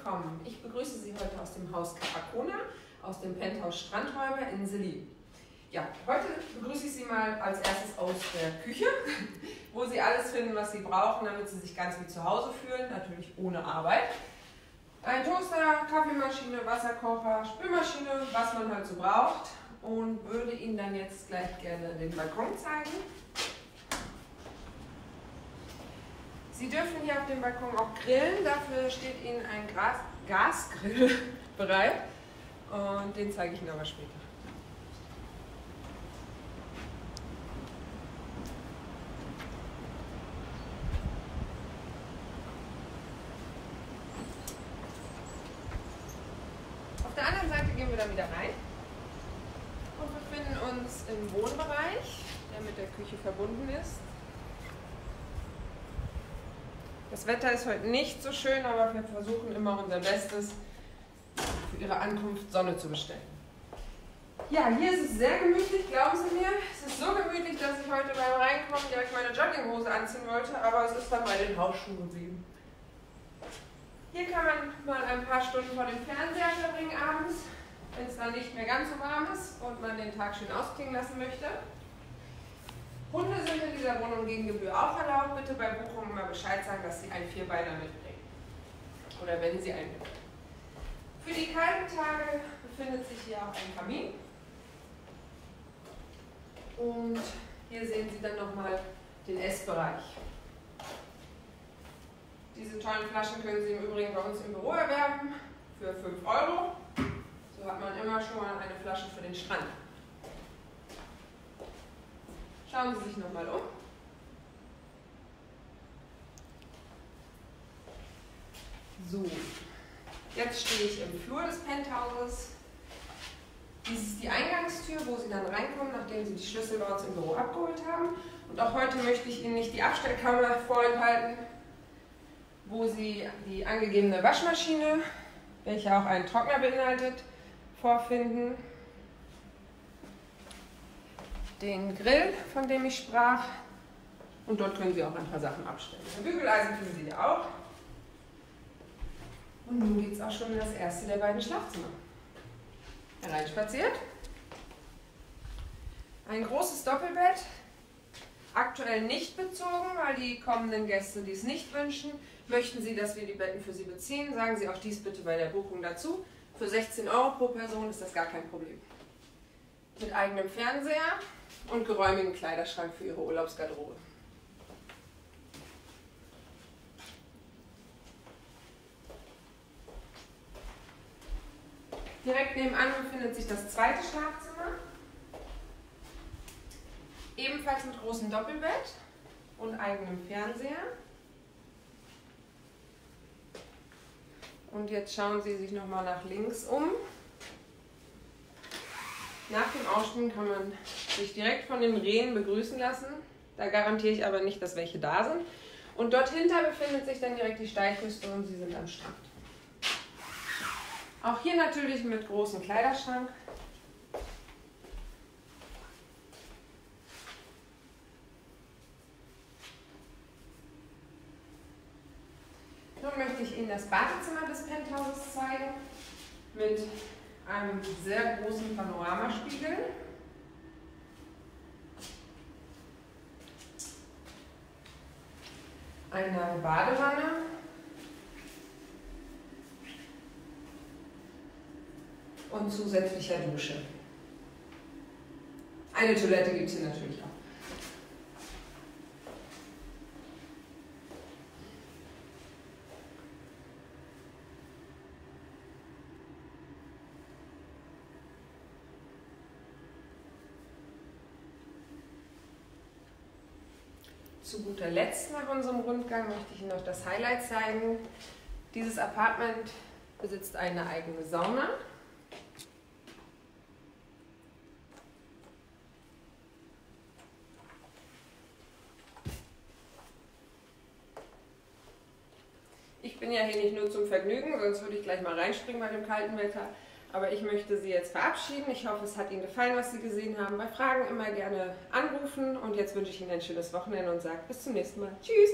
willkommen. Ich begrüße Sie heute aus dem Haus Capacona, aus dem Penthouse Strandräuber in Selin. Ja, heute begrüße ich Sie mal als erstes aus der Küche, wo Sie alles finden, was Sie brauchen, damit Sie sich ganz wie zu Hause fühlen, natürlich ohne Arbeit. Ein Toaster, Kaffeemaschine, Wasserkocher, Spülmaschine, was man halt so braucht, und würde Ihnen dann jetzt gleich gerne den Balkon zeigen. Sie dürfen hier auf dem Balkon auch grillen, dafür steht Ihnen ein Gasgrill bereit und den zeige ich Ihnen aber später. Auf der anderen Seite gehen wir dann wieder rein und befinden uns im Wohnbereich, der mit der Küche verbunden ist. Das Wetter ist heute nicht so schön, aber wir versuchen immer unser Bestes, für Ihre Ankunft Sonne zu bestellen. Ja, hier ist es sehr gemütlich, glauben Sie mir. Es ist so gemütlich, dass ich heute beim Reinkommen direkt meine Jogginghose anziehen wollte, aber es ist dann bei den Hausschuhen geblieben. Hier kann man mal ein paar Stunden vor dem Fernseher verbringen abends, wenn es dann nicht mehr ganz so warm ist und man den Tag schön ausklingen lassen möchte. Hunde sind in dieser Wohnung gegen Gebühr auch erlaubt. Bitte bei Buchung immer Bescheid sagen, dass Sie einen Vierbeiner mitbringen. Oder wenn Sie einen mitbringen. Für die kalten Tage befindet sich hier auch ein Kamin. Und hier sehen Sie dann nochmal den Essbereich. Diese tollen Flaschen können Sie im Übrigen bei uns im Büro erwerben für 5 €. So hat man immer schon mal eine Flasche für den Strand. Schauen Sie sich nochmal um. So, jetzt stehe ich im Flur des Penthauses. Dies ist die Eingangstür, wo Sie dann reinkommen, nachdem Sie die Schlüssel bei uns im Büro abgeholt haben. Und auch heute möchte ich Ihnen nicht die Abstellkammer vorenthalten, wo Sie die angegebene Waschmaschine, welche auch einen Trockner beinhaltet, vorfinden. Den Grill, von dem ich sprach, und dort können Sie auch ein paar Sachen abstellen. Ein Bügeleisen finden Sie ja auch. Und nun geht es auch schon in das erste der beiden Schlafzimmer. Hereinspaziert. Ein großes Doppelbett, aktuell nicht bezogen, weil die kommenden Gäste dies nicht wünschen. Möchten Sie, dass wir die Betten für Sie beziehen, sagen Sie auch dies bitte bei der Buchung dazu. Für 16 € pro Person ist das gar kein Problem. Mit eigenem Fernseher und geräumigem Kleiderschrank für Ihre Urlaubsgarderobe. Direkt nebenan befindet sich das zweite Schlafzimmer, ebenfalls mit großem Doppelbett und eigenem Fernseher. Und jetzt schauen Sie sich nochmal nach links um. Nach dem Ausspringen kann man sich direkt von den Rehen begrüßen lassen. Da garantiere ich aber nicht, dass welche da sind. Und dort hinter befindet sich dann direkt die Steilküste und Sie sind am Strand. Auch hier natürlich mit großem Kleiderschrank. Nun möchte ich Ihnen das Badezimmer des Penthauses zeigen mit einem sehr großen Panoramaspiegel. Eine Badewanne. Und zusätzlicher Dusche. Eine Toilette gibt es hier natürlich auch. Zu guter Letzt nach unserem Rundgang möchte ich Ihnen noch das Highlight zeigen. Dieses Apartment besitzt eine eigene Sauna. Ich bin ja hier nicht nur zum Vergnügen, sonst würde ich gleich mal reinspringen bei dem kalten Wetter. Aber ich möchte Sie jetzt verabschieden. Ich hoffe, es hat Ihnen gefallen, was Sie gesehen haben. Bei Fragen immer gerne anrufen. Und jetzt wünsche ich Ihnen ein schönes Wochenende und sage bis zum nächsten Mal. Tschüss!